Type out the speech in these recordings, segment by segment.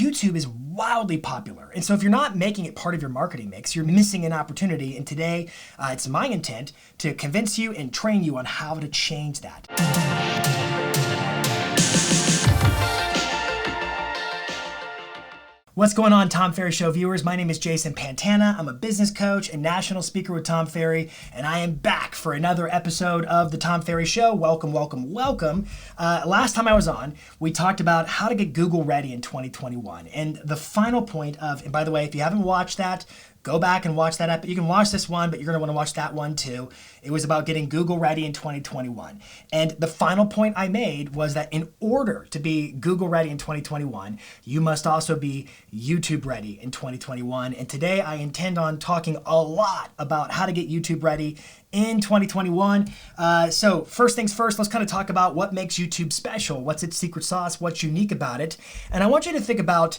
YouTube is wildly popular. And so if you're not making it part of your marketing mix, you're missing an opportunity. And today, it's my intent to convince you and train you on how to change that. What's going on, Tom Ferry Show viewers? My name is Jason Pantana. I'm a business coach and national speaker with Tom Ferry, and I am back for another episode of the Tom Ferry Show. Welcome, welcome, welcome. Last time I was on, we talked about how to get Google ready in 2021. And the final point of, and by the way, if you haven't watched that, go back and watch that. You can watch this one, but you're going to want to watch that one too. It was about getting Google ready in 2021. And the final point I made was that in order to be Google ready in 2021, you must also be YouTube ready in 2021. And today I intend on talking a lot about how to get YouTube ready in 2021. So first things first, let's kind of talk about what makes YouTube special. What's its secret sauce? What's unique about it? And I want you to think about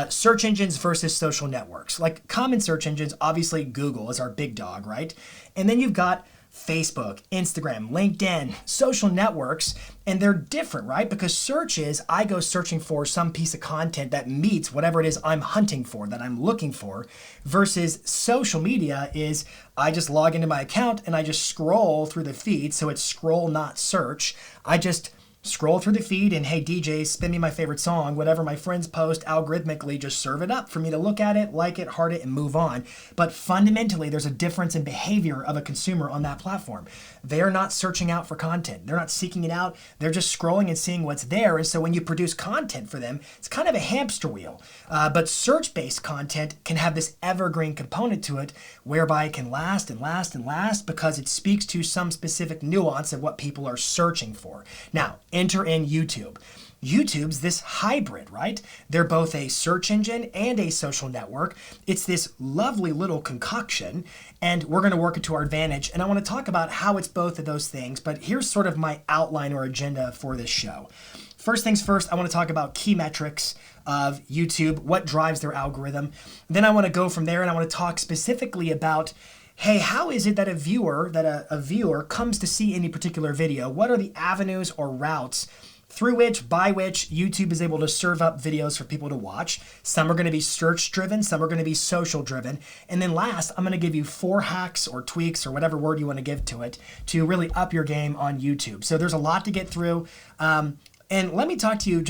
search engines versus social networks. Like common search engines, obviously Google is our big dog, right? And then you've got Facebook, Instagram, LinkedIn, social networks, and they're different, right? Because search is, I go searching for some piece of content that meets whatever it is I'm hunting for, that I'm looking for, versus social media is, I just log into my account and I just scroll through the feed. So it's scroll, not search. I just scroll through the feed and, hey, DJ, spin me my favorite song. Whatever my friends post, algorithmically just serve it up for me to look at it, like it, heart it, and move on. But fundamentally, there's a difference in behavior of a consumer on that platform. They're not searching out for content. They're not seeking it out. They're just scrolling and seeing what's there. And so when you produce content for them, it's kind of a hamster wheel. But search-based content can have this evergreen component to it, whereby it can last and last and last because it speaks to some specific nuance of what people are searching for. Now, enter in YouTube. YouTube's this hybrid, right? They're both a search engine and a social network. It's this lovely little concoction, and we're going to work it to our advantage. And I want to talk about how it's both of those things, but here's sort of my outline or agenda for this show. First things first, I want to talk about key metrics of YouTube, what drives their algorithm. Then I want to go from there and I want to talk specifically about, hey, how is it that a viewer comes to see any particular video? What are the avenues or routes through which, by which YouTube is able to serve up videos for people to watch? Some are going to be search driven, some are going to be social driven. And then last, I'm going to give you 4 hacks or tweaks or whatever word you want to give to it to really up your game on YouTube. So there's a lot to get through. And let me talk to you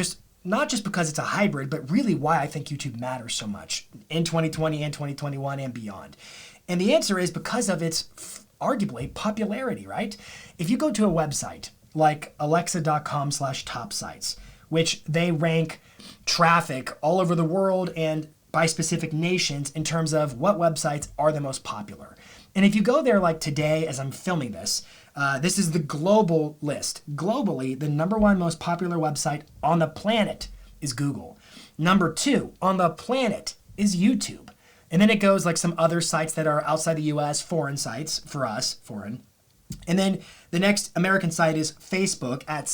not just because it's a hybrid, but really why I think YouTube matters so much in 2020 and 2021 and beyond. And the answer is because of its arguably popularity, right? If you go to a website like alexa.com/top sites, which they rank traffic all over the world and by specific nations in terms of what websites are the most popular. And if you go there like today, as I'm filming this, this is the global list. Globally, the number 1 most popular website on the planet is Google. Number 2 on the planet is YouTube. And then it goes like some other sites that are outside the US, foreign sites, for us, foreign. And then the next American site is Facebook at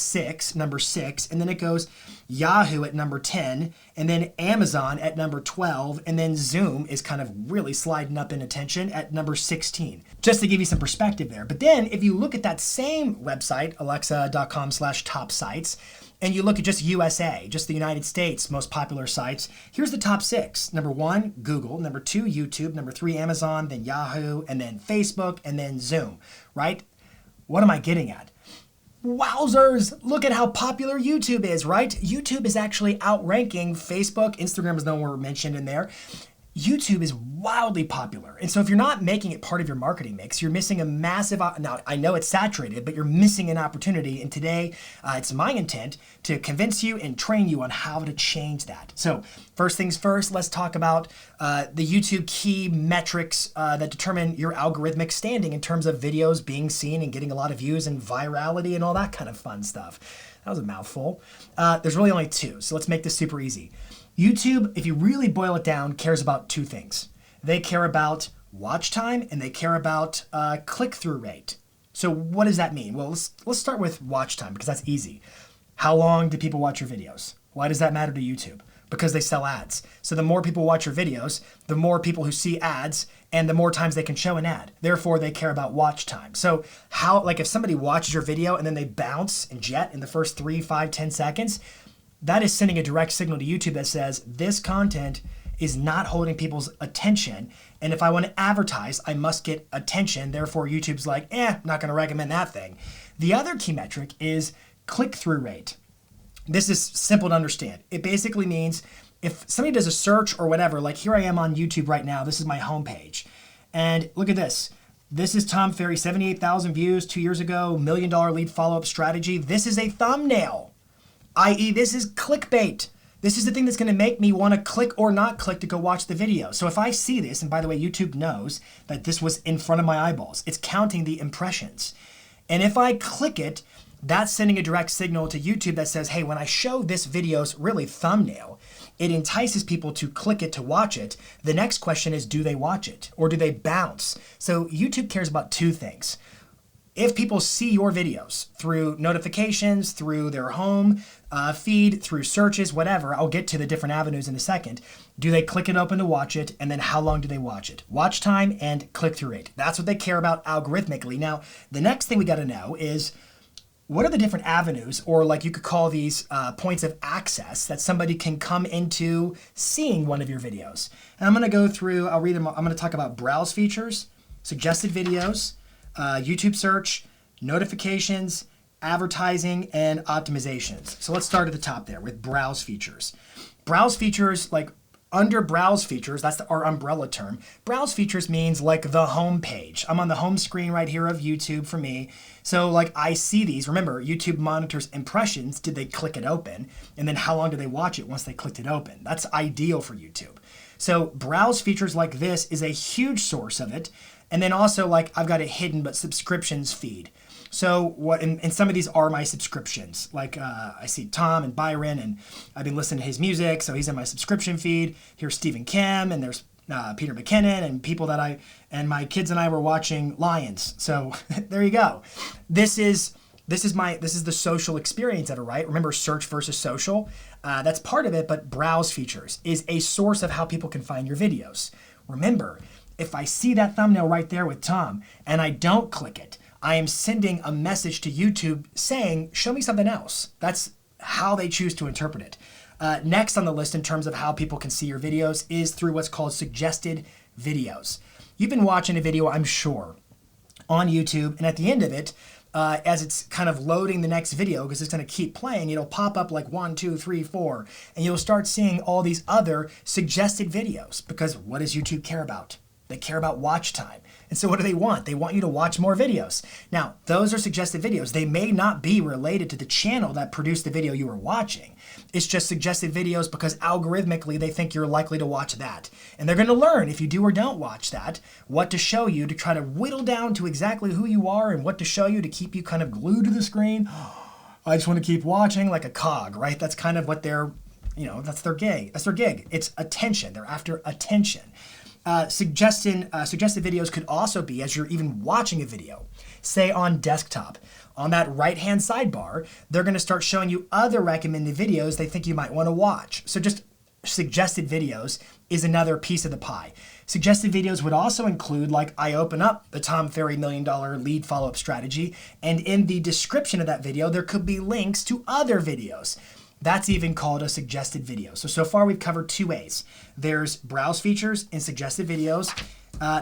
number 6. And then it goes Yahoo at number 10. And then Amazon at number 12. And then Zoom is kind of really sliding up in attention at number 16. Just to give you some perspective there. But then if you look at that same website, alexa.com/top sites, and you look at just USA, just the United States most popular sites, here's the top 6. Number 1, Google. Number 2, YouTube. Number 3, Amazon. Then Yahoo. And then Facebook. And then Zoom, right? What am I getting at? Wowzers, look at how popular YouTube is, right? YouTube is actually outranking Facebook. Instagram is nowhere mentioned in there. YouTube is wildly popular. And so if you're not making it part of your marketing mix, you're missing a massive, now I know it's saturated, but you're missing an opportunity. And today it's my intent to convince you and train you on how to change that. So first things first, let's talk about the YouTube key metrics that determine your algorithmic standing in terms of videos being seen and getting a lot of views and virality and all that kind of fun stuff. That was a mouthful. There's really only 2, so let's make this super easy. YouTube, if you really boil it down, cares about 2 things. They care about watch time and they care about click-through rate. So what does that mean? Well, let's start with watch time because that's easy. How long do people watch your videos? Why does that matter to YouTube? Because they sell ads. So the more people watch your videos, the more people who see ads and the more times they can show an ad. Therefore, they care about watch time. So how, like if somebody watches your video and then they bounce and jet in the first 3, 5, 10 seconds, that is sending a direct signal to YouTube that says this content is not holding people's attention. And if I want to advertise, I must get attention. Therefore, YouTube's like, not going to recommend that thing. The other key metric is click-through rate. This is simple to understand. It basically means if somebody does a search or whatever, like here I am on YouTube right now, this is my homepage. And look at this. This is Tom Ferry, 78,000 views 2 years ago, $1 million lead follow-up strategy. This is a thumbnail, i.e. this is clickbait. This is the thing that's going to make me want to click or not click to go watch the video. So if I see this, and by the way, YouTube knows that this was in front of my eyeballs. It's counting the impressions. And if I click it, that's sending a direct signal to YouTube that says, hey, when I show this video's really thumbnail, it entices people to click it to watch it. The next question is, do they watch it or do they bounce? So YouTube cares about two things. If people see your videos through notifications, through their home feed, through searches, whatever, I'll get to the different avenues in a second. Do they click it open to watch it? And then how long do they watch it? Watch time and click-through rate. That's what they care about algorithmically. Now, the next thing we got to know is, what are the different avenues, or like you could call these points of access that somebody can come into seeing one of your videos? And I'm going to go through, I'll read them. I'm going to talk about browse features, suggested videos, YouTube search, notifications, advertising, and optimizations. So let's start at the top there with browse features. Browse features, like under browse features, that's our umbrella term. Browse features means like the home page. I'm on the home screen right here of YouTube for me. So like I see these. Remember, YouTube monitors impressions. Did they click it open? And then how long did they watch it once they clicked it open? That's ideal for YouTube. So browse features like this is a huge source of it. And then also like I've got a hidden but subscriptions feed. So what, and some of these are my subscriptions. Like I see Tom and Byron, and I've been listening to his music, so he's in my subscription feed. Here's Stephen Kim, and there's Peter McKinnon, and people that my kids and I were watching Lions. So there you go. This is the social experience of it, right? Remember, search versus social. That's part of it, but browse features is a source of how people can find your videos. Remember, if I see that thumbnail right there with Tom and I don't click it, I am sending a message to YouTube saying, show me something else. That's how they choose to interpret it. Next on the list in terms of how people can see your videos is through what's called suggested videos. You've been watching a video, I'm sure, on YouTube, and at the end of it, as it's kind of loading the next video, because it's going to keep playing, it'll pop up like 1, 2, 3, 4, and you'll start seeing all these other suggested videos, because what does YouTube care about? They care about watch time. And so what do they want? They want you to watch more videos. Now, those are suggested videos. They may not be related to the channel that produced the video you were watching. It's just suggested videos because algorithmically they think you're likely to watch that. And they're going to learn, if you do or don't watch that, what to show you to try to whittle down to exactly who you are and what to show you to keep you kind of glued to the screen. I just want to keep watching like a cog, right? That's kind of what they're, that's their gig. That's their gig. It's attention. They're after attention. Suggested videos could also be as you're even watching a video, say on desktop. On that right-hand sidebar, they're going to start showing you other recommended videos they think you might want to watch. So just suggested videos is another piece of the pie. Suggested videos would also include, like I open up the Tom Ferry $1 million lead follow-up strategy, and in the description of that video, there could be links to other videos. That's even called a suggested video. So far we've covered two ways. There's browse features and suggested videos.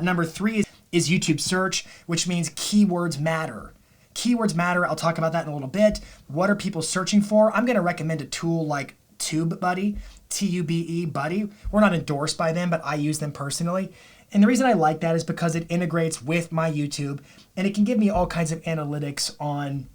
Number 3 is YouTube search, which means keywords matter. Keywords matter. I'll talk about that in a little bit. What are people searching for? I'm going to recommend a tool like TubeBuddy, T-U-B-E, Buddy. We're not endorsed by them, but I use them personally. And the reason I like that is because it integrates with my YouTube, and it can give me all kinds of analytics on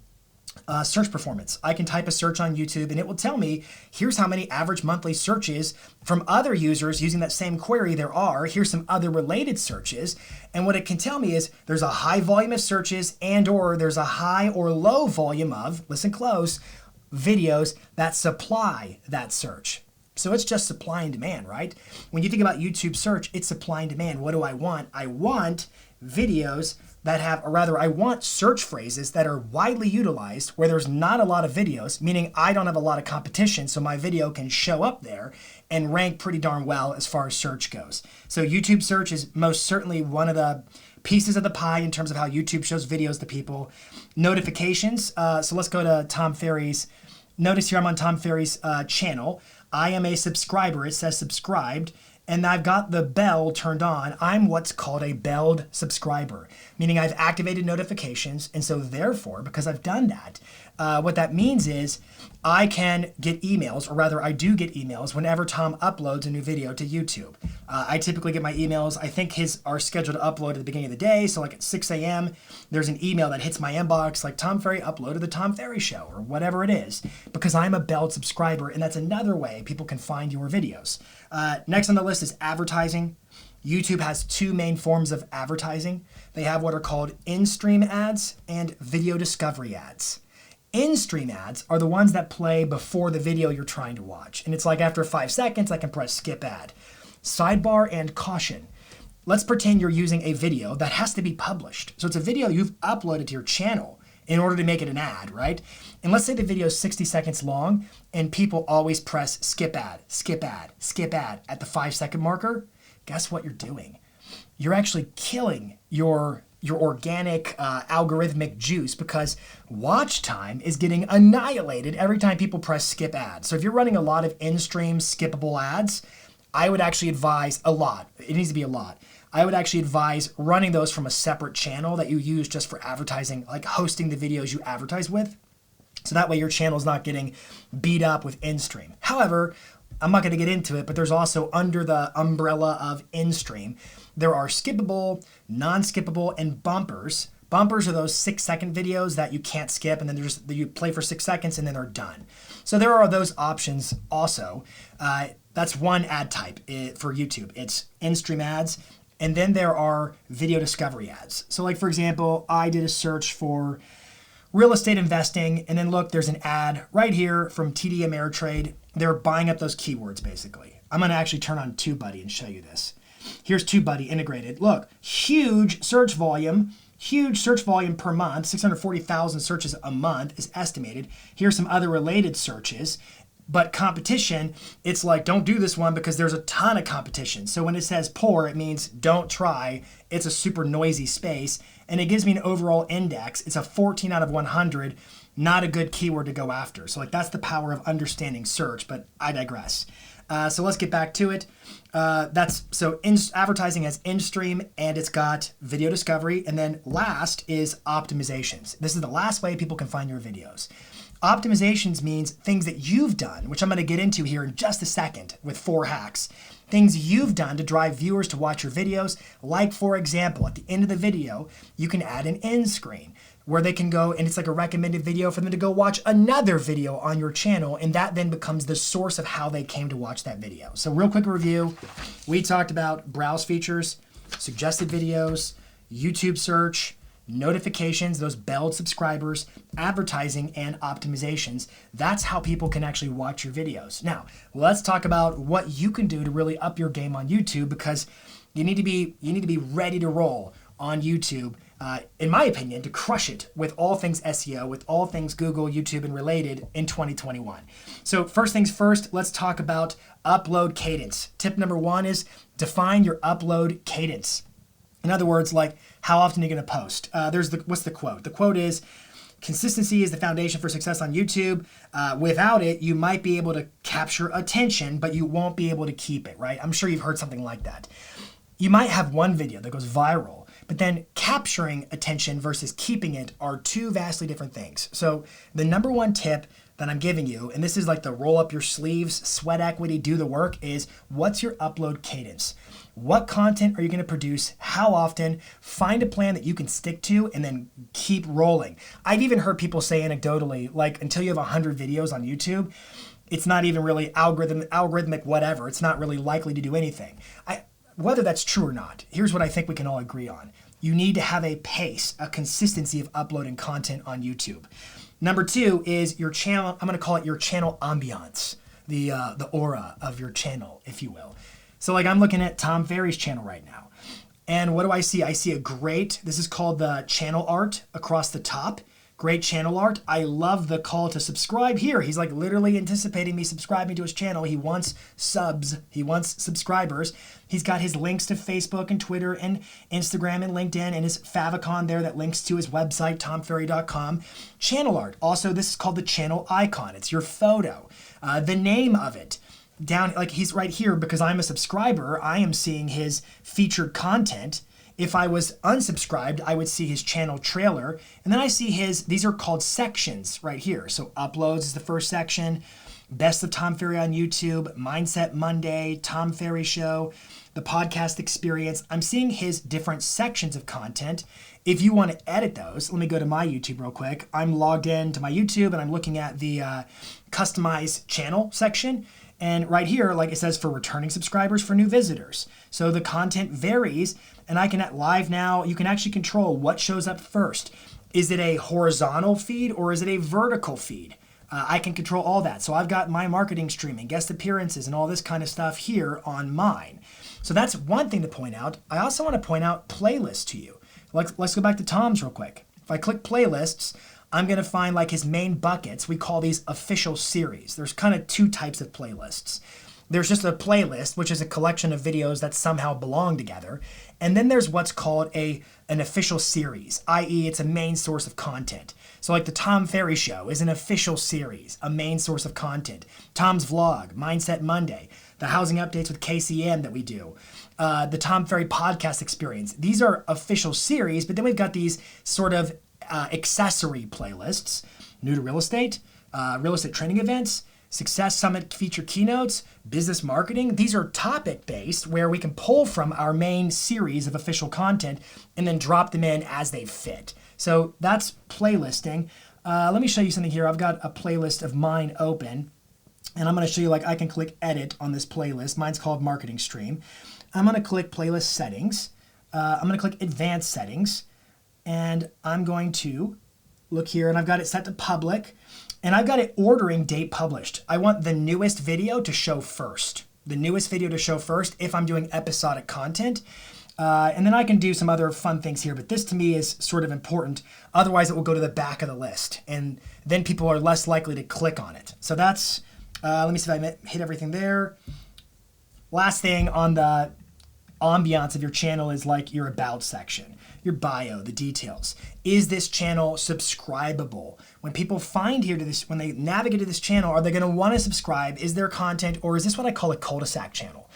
search performance. I can type a search on YouTube and it will tell me, here's how many average monthly searches from other users using that same query there are. Here's some other related searches. And what it can tell me is there's a high volume of searches and or there's a high or low volume of, listen close, videos that supply that search. So it's just supply and demand, right? When you think about YouTube search, it's supply and demand. What do I want? I want videos that have, or rather I want search phrases that are widely utilized where there's not a lot of videos, meaning I don't have a lot of competition, so my video can show up there and rank pretty darn well as far as search goes. So YouTube search is most certainly one of the pieces of the pie in terms of how YouTube shows videos to people. Notifications, so let's go to Tom Ferry's notice here I'm on Tom Ferry's channel. I am a subscriber. It says subscribed. And I've got the bell turned on. I'm what's called a belled subscriber, meaning I've activated notifications. And so therefore, because I've done that, what that means is I can get emails, or rather I do get emails whenever Tom uploads a new video to YouTube. I typically get my emails. I think his are scheduled to upload at the beginning of the day. So like at 6 a.m., there's an email that hits my inbox like Tom Ferry uploaded the Tom Ferry Show or whatever it is, because I'm a belled subscriber. And that's another way people can find your videos. Next on the list is advertising. YouTube has two main forms of advertising. They have what are called in-stream ads and video discovery ads. In-stream ads are the ones that play before the video you're trying to watch. And it's like after 5 seconds, I can press skip ad. Sidebar and caution. Let's pretend you're using a video that has to be published. So it's a video you've uploaded to your channel in order to make it an ad, right? And let's say the video is 60 seconds long and people always press skip ad, skip ad, skip ad at the 5-second marker. Guess what you're doing? You're actually killing your organic algorithmic juice, because watch time is getting annihilated every time people press skip ad. So if you're running a lot of in-stream skippable ads, I would actually advise a lot. It needs to be a lot. I would actually advise running those from a separate channel that you use just for advertising, like hosting the videos you advertise with. So that way your channel is not getting beat up with in-stream. However, I'm not going to get into it, but there's also under the umbrella of in-stream, there are skippable, non-skippable, and bumpers. Bumpers are those 6-second videos that you can't skip, and then you play for 6 seconds and then they're done. So there are those options also. That's one ad type for YouTube. It's in-stream ads. And then there are video discovery ads. So like, for example, I did a search for real estate investing, and then look, there's an ad right here from TD Ameritrade. They're buying up those keywords, basically. I'm going to actually turn on TubeBuddy and show you this. Here's TubeBuddy integrated. Look, huge search volume per month. 640,000 searches a month is estimated. Here's some other related searches. But competition, it's like, don't do this one because there's a ton of competition. So when it says poor, it means don't try. It's a super noisy space. And it gives me an overall index. It's a 14 out of 100, not a good keyword to go after. So like, that's the power of understanding search, but I digress. So let's get back to it. Advertising has in-stream, and it's got video discovery. And then last is optimizations. This is the last way people can find your videos. Optimizations means things that you've done, which I'm going to get into here in just a second with 4 hacks. Things you've done to drive viewers to watch your videos. Like, for example, at the end of the video, you can add an end screen where they can go, and it's like a recommended video for them to go watch another video on your channel, and that then becomes the source of how they came to watch that video. So real quick review, we talked about browse features, suggested videos, YouTube search, notifications, those belled subscribers, advertising, and optimizations. That's how people can actually watch your videos. Now, let's talk about what you can do to really up your game on YouTube, because you need to be ready to roll on YouTube, in my opinion, to crush it with all things SEO, with all things Google, YouTube, and related in 2021. So first things first, let's talk about upload cadence. Tip number 1 is define your upload cadence. In other words, like, how often are you going to post? What's the quote? The quote is, consistency is the foundation for success on YouTube. Without it, you might be able to capture attention, but you won't be able to keep it, right? I'm sure you've heard something like that. You might have one video that goes viral, but then capturing attention versus keeping it are two vastly different things. So the number 1 tip that I'm giving you, and this is like the roll up your sleeves, sweat equity, do the work, is what's your upload cadence? What content are you going to produce? How often? Find a plan that you can stick to and then keep rolling. I've even heard people say anecdotally, like, until you have 100 videos on YouTube, it's not even really algorithmic whatever. It's not really likely to do anything. Whether that's true or not, here's what I think we can all agree on. You need to have a pace, a consistency of uploading content on YouTube. Number 2 is your channel. I'm going to call it your channel ambiance, the aura of your channel, if you will. So like, I'm looking at Tom Ferry's channel right now. And what do I see? I see this is called the channel art across the top. Great channel art. I love the call to subscribe here. He's like literally anticipating me subscribing to his channel. He wants subs. He wants subscribers. He's got his links to Facebook and Twitter and Instagram and LinkedIn and his favicon there that links to his website, tomferry.com. Channel art. Also, this is called the channel icon. It's your photo. The name of it. Down, like he's right here because I'm a subscriber. I am seeing his featured content. If I was unsubscribed, I would see his channel trailer. And then I see these are called sections right here. So uploads is the first section. Best of Tom Ferry on YouTube, Mindset Monday, Tom Ferry Show, the podcast experience. I'm seeing his different sections of content. If you want to edit those, let me go to my YouTube real quick. I'm logged in to my YouTube and I'm looking at the customize channel section. And right here, like it says for returning subscribers, for new visitors. So the content varies, and I can at live now, you can actually control what shows up first. Is it a horizontal feed or is it a vertical feed? I can control all that. So I've got my marketing streaming, guest appearances, and all this kind of stuff here on mine. So that's one thing to point out. I also want to point out playlists to you. Let's go back to Tom's real quick. If I click playlists, I'm going to find like his main buckets. We call these official series. There's kind of two types of playlists. There's just a playlist, which is a collection of videos that somehow belong together. And then there's what's called an official series, i.e. it's a main source of content. So like the Tom Ferry Show is an official series, a main source of content. Tom's Vlog, Mindset Monday, the housing updates with KCM that we do, the Tom Ferry podcast experience. These are official series, but then we've got these sort of accessory playlists, new to real estate training events, Success Summit feature keynotes, business marketing. These are topic-based where we can pull from our main series of official content and then drop them in as they fit. So that's playlisting. Let me show you something here. I've got a playlist of mine open, and I'm going to show you like I can click edit on this playlist. Mine's called Marketing Stream. I'm going to click Playlist Settings. I'm going to click Advanced Settings, and I'm going to look here, and I've got it set to public. And I've got it ordering date published. I want the newest video to show first. The newest video to show first if I'm doing episodic content. And then I can do some other fun things here, but this to me is sort of important. Otherwise, it will go to the back of the list. And then people are less likely to click on it. So that's, let me see if I hit everything there. Last thing on the ambiance of your channel is like your about section, your bio, the details. Is this channel subscribable? When people find here to this, when they navigate to this channel, are they going to want to subscribe? Is there content, or is this what I call a cul-de-sac channel?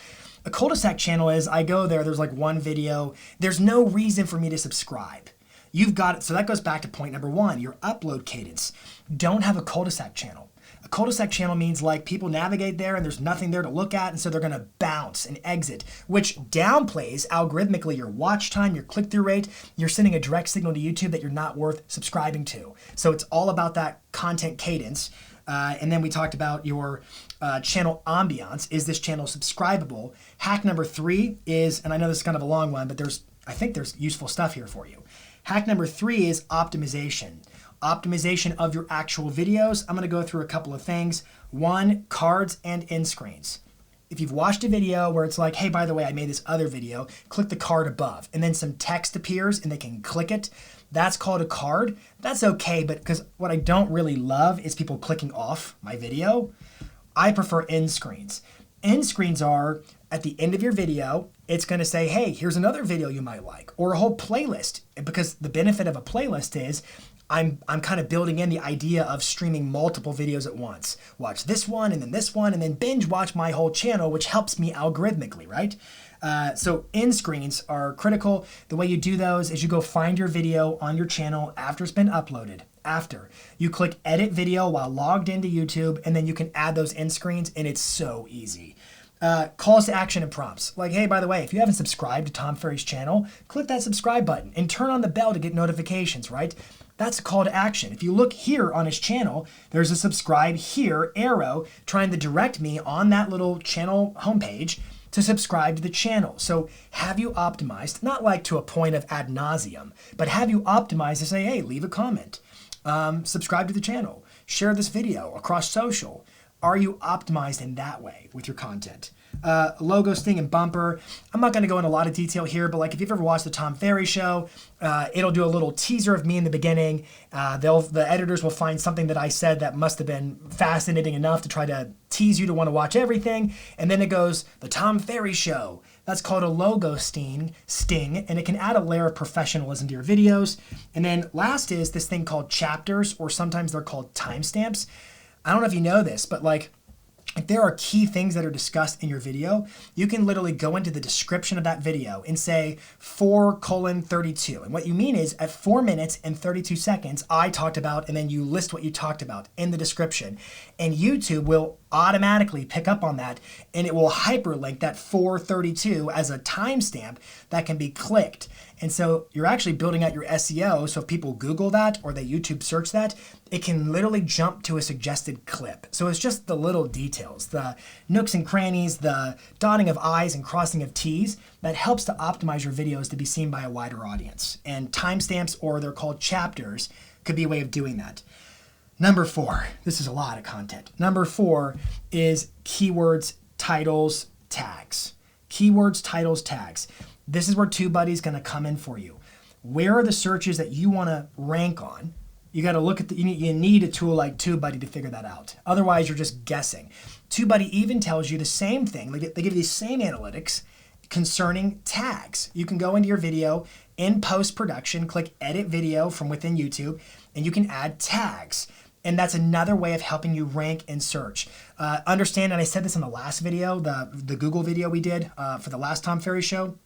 A cul-de-sac channel is I go there, there's like one video, there's no reason for me to subscribe. You've got it. So that goes back to point number one, your upload cadence. Don't have a cul-de-sac channel. A cul-de-sac channel means like people navigate there and there's nothing there to look at, and so they're going to bounce and exit, which downplays algorithmically your watch time, your click-through rate. You're sending a direct signal to YouTube that you're not worth subscribing to. So it's all about that content cadence. And then we talked about your channel ambiance. Is this channel subscribable? Hack number 3 is, and I know this is kind of a long one, but I think there's useful stuff here for you. Hack number 3 is optimization. Optimization of your actual videos. I'm going to go through a couple of things. 1, cards and end screens. If you've watched a video where it's like, hey, by the way, I made this other video, click the card above, and then some text appears and they can click it. That's called a card. That's okay, but because what I don't really love is people clicking off my video. I prefer end screens. End screens are at the end of your video, it's going to say, hey, here's another video you might like, or a whole playlist. Because the benefit of a playlist is I'm kind of building in the idea of streaming multiple videos at once. Watch this one, and then binge watch my whole channel, which helps me algorithmically, right? So end screens are critical. The way you do those is you go find your video on your channel after it's been uploaded. After you click edit video while logged into YouTube, and then you can add those end screens, and it's so easy. Calls to action and prompts. Like, hey, by the way, if you haven't subscribed to Tom Ferry's channel, click that subscribe button and turn on the bell to get notifications, right? That's a call to action. If you look here on his channel, there's a subscribe here arrow trying to direct me on that little channel homepage to subscribe to the channel. So have you optimized, not like to a point of ad nauseum, but have you optimized to say, hey, leave a comment, subscribe to the channel, share this video across social. Are you optimized in that way with your content? Logo, sting, and bumper. I'm not going to go into a lot of detail here, but like if you've ever watched the Tom Ferry show, it'll do a little teaser of me in the beginning. The editors will find something that I said that must have been fascinating enough to try to tease you to want to watch everything. And then it goes, the Tom Ferry show. That's called a logo sting, and it can add a layer of professionalism to your videos. And then last is this thing called chapters, or sometimes they're called timestamps. I don't know if you know this, but like, if there are key things that are discussed in your video, you can literally go into the description of that video and say 4:32. And what you mean is at 4 minutes and 32 seconds, I talked about, and then you list what you talked about in the description. And YouTube will automatically pick up on that, and it will hyperlink that 4:32 as a timestamp that can be clicked. And so you're actually building out your SEO. So if people Google that or they YouTube search that, it can literally jump to a suggested clip. So it's just the little details, the nooks and crannies, the dotting of I's and crossing of T's that helps to optimize your videos to be seen by a wider audience. And timestamps, or they're called chapters, could be a way of doing that. Number 4, this is a lot of content. Number 4 is keywords, titles, tags. Keywords, titles, tags. This is where TubeBuddy's going to come in for you. Where are the searches that you want to rank on? You got to look at you need a tool like TubeBuddy to figure that out. Otherwise, you're just guessing. TubeBuddy even tells you the same thing. They give you the same analytics concerning tags. You can go into your video in post-production, click edit video from within YouTube, and you can add tags. And that's another way of helping you rank and search. Understand, and I said this in the last video, the Google video we did for the last Tom Ferry show,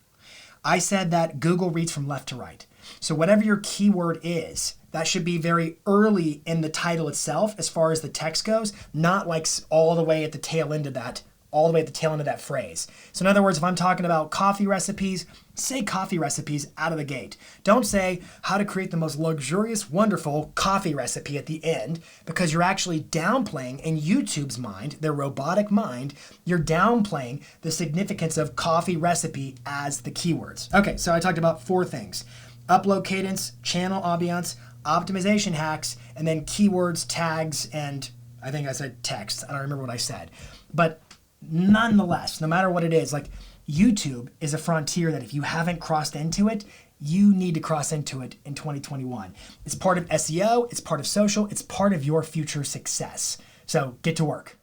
I said that Google reads from left to right. So whatever your keyword is, that should be very early in the title itself as far as the text goes, not like all the way at the tail end of that, phrase. So in other words, if I'm talking about coffee recipes, say coffee recipes out of the gate. Don't say how to create the most luxurious, wonderful coffee recipe at the end, because you're actually downplaying, in YouTube's mind, their robotic mind, you're downplaying the significance of coffee recipe as the keywords. Okay, so I talked about 4 things: upload cadence, channel ambiance, optimization hacks, and then keywords, tags, and I think I said text. I don't remember what I said. But nonetheless, no matter what it is, like YouTube is a frontier that if you haven't crossed into it, you need to cross into it in 2021. It's part of SEO, it's part of social, it's part of your future success. So get to work.